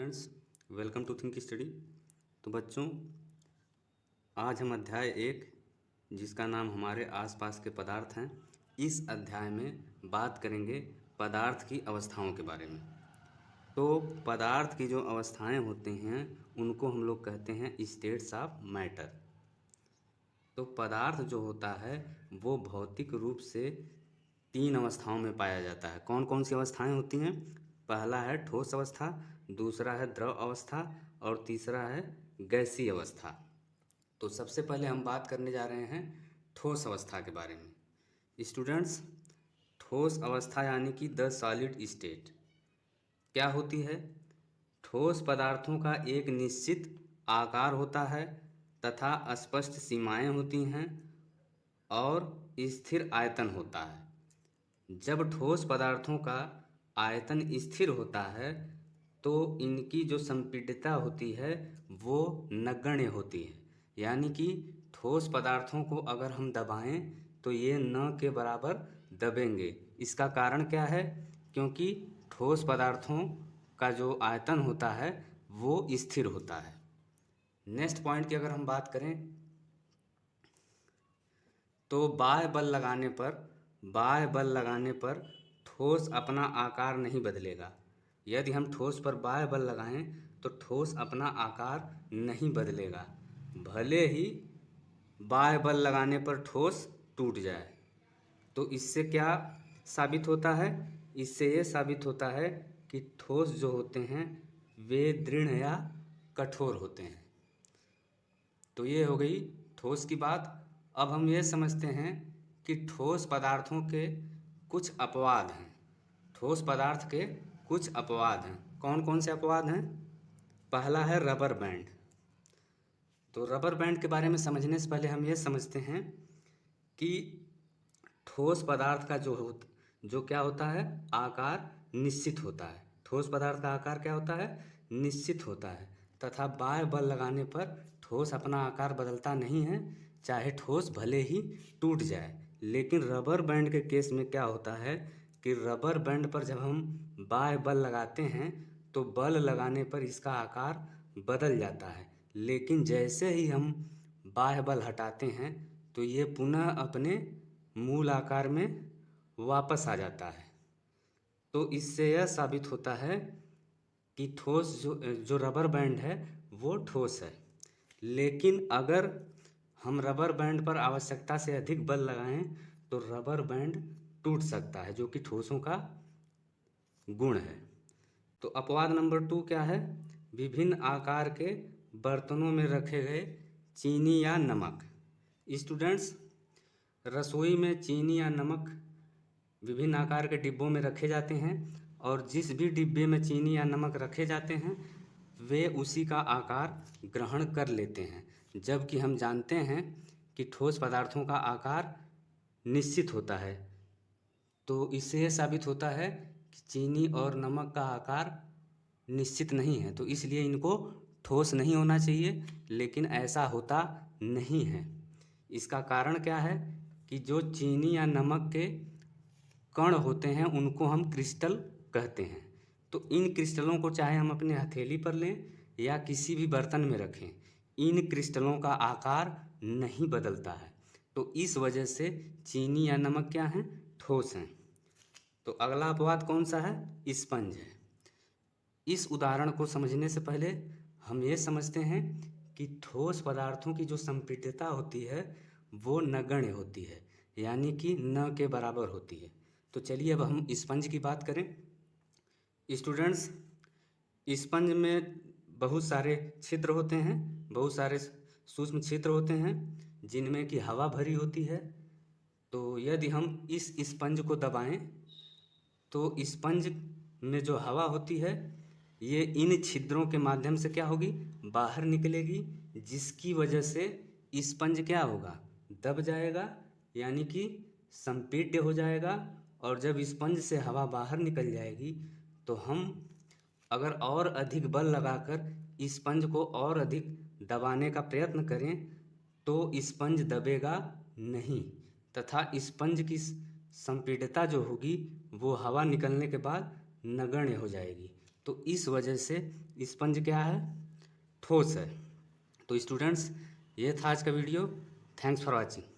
Students, welcome to Think Study. तो बच्चों, आज हम अध्याय 1 जिसका नाम हमारे आसपास के पदार्थ हैं, इस अध्याय में बात करेंगे पदार्थ की अवस्थाओं के बारे में। तो पदार्थ की जो अवस्थाएं होती हैं उनको हम लोग कहते हैं स्टेट्स ऑफ मैटर। तो पदार्थ जो होता है वो भौतिक रूप से 3 अवस्थाओं में पाया जाता है। कौन कौन सी अवस्थाएं होती हैं? पहला है ठोस अवस्था, दूसरा है द्रव अवस्था और तीसरा है गैसीय अवस्था। तो सबसे पहले हम बात करने जा रहे हैं ठोस अवस्था के बारे में। स्टूडेंट्स, ठोस अवस्था यानी कि द सॉलिड स्टेट क्या होती है? ठोस पदार्थों का एक निश्चित आकार होता है तथा स्पष्ट सीमाएं होती हैं और स्थिर आयतन होता है। जब ठोस पदार्थों का आयतन स्थिर होता है तो इनकी जो संपीड्यता होती है वो नगण्य होती है, यानी कि ठोस पदार्थों को अगर हम दबाएं तो ये न के बराबर दबेंगे। इसका कारण क्या है? क्योंकि ठोस पदार्थों का जो आयतन होता है वो स्थिर होता है। नेक्स्ट पॉइंट की अगर हम बात करें तो बाह्य बल लगाने पर ठोस अपना आकार नहीं बदलेगा। यदि हम ठोस पर बाह्य बल लगाएं तो ठोस अपना आकार नहीं बदलेगा, भले ही बाह्य बल लगाने पर ठोस टूट जाए। तो इससे क्या साबित होता है? इससे ये साबित होता है कि ठोस जो होते हैं वे दृढ़ या कठोर होते हैं। तो ये हो गई ठोस की बात। अब हम ये समझते हैं कि ठोस पदार्थों के कुछ अपवाद हैं। ठोस पदार्थ के कुछ अपवाद हैं। कौन कौन से अपवाद हैं? पहला है रबर बैंड। तो रबर बैंड के बारे में समझने से पहले हम ये समझते हैं कि ठोस पदार्थ का जो क्या होता है, आकार निश्चित होता है। ठोस पदार्थ का आकार क्या होता है? निश्चित होता है तथा बाह्य बल लगाने पर ठोस अपना आकार बदलता नहीं है, चाहे ठोस भले ही टूट जाए। लेकिन रबर बैंड के केस में क्या होता है कि रबर बैंड पर जब हम बाह्य बल लगाते हैं तो बल लगाने पर इसका आकार बदल जाता है, लेकिन जैसे ही हम बाह्य बल हटाते हैं तो ये पुनः अपने मूल आकार में वापस आ जाता है। तो इससे यह साबित होता है कि ठोस जो रबर बैंड है वो ठोस है। लेकिन अगर हम रबर बैंड पर आवश्यकता से अधिक बल लगाएं तो रबर बैंड टूट सकता है, जो कि ठोसों का गुण है। तो अपवाद नंबर 2 क्या है? विभिन्न आकार के बर्तनों में रखे गए चीनी या नमक। स्टूडेंट्स, रसोई में चीनी या नमक विभिन्न आकार के डिब्बों में रखे जाते हैं और जिस भी डिब्बे में चीनी या नमक रखे जाते हैं वे उसी का आकार ग्रहण कर लेते हैं, जबकि हम जानते हैं कि ठोस पदार्थों का आकार निश्चित होता है। तो इससे यह साबित होता है कि चीनी और नमक का आकार निश्चित नहीं है, तो इसलिए इनको ठोस नहीं होना चाहिए, लेकिन ऐसा होता नहीं है। इसका कारण क्या है कि जो चीनी या नमक के कण होते हैं उनको हम क्रिस्टल कहते हैं। तो इन क्रिस्टलों को चाहे हम अपने हथेली पर लें या किसी भी बर्तन में रखें, इन क्रिस्टलों का आकार नहीं बदलता है। तो इस वजह से चीनी या नमक क्या हैं? ठोस हैं। तो अगला अपवाद कौन सा है? स्पंज है। इस उदाहरण को समझने से पहले हम ये समझते हैं कि ठोस पदार्थों की जो संपीड्यता होती है वो नगण्य होती है, यानी कि न के बराबर होती है। तो चलिए अब हम स्पंज की बात करें। स्टूडेंट्स, स्पंज में बहुत सारे छिद्र होते हैं, बहुत सारे सूक्ष्म छिद्र होते हैं जिनमें कि हवा भरी होती है। तो यदि हम इस स्पंज को दबाएं तो स्पंज में जो हवा होती है ये इन छिद्रों के माध्यम से क्या होगी? बाहर निकलेगी, जिसकी वजह से स्पंज क्या होगा? दब जाएगा, यानी कि संपीड्य हो जाएगा। और जब स्पंज से हवा बाहर निकल जाएगी तो हम अगर और अधिक बल लगाकर स्पंज को और अधिक दबाने का प्रयत्न करें तो स्पंज दबेगा नहीं तथा स्पंज की संपीड्यता जो होगी वो हवा निकलने के बाद नगण्य हो जाएगी। तो इस वजह से स्पंज क्या है? ठोस है। तो स्टूडेंट्स, ये था आज का वीडियो। Thanks for watching.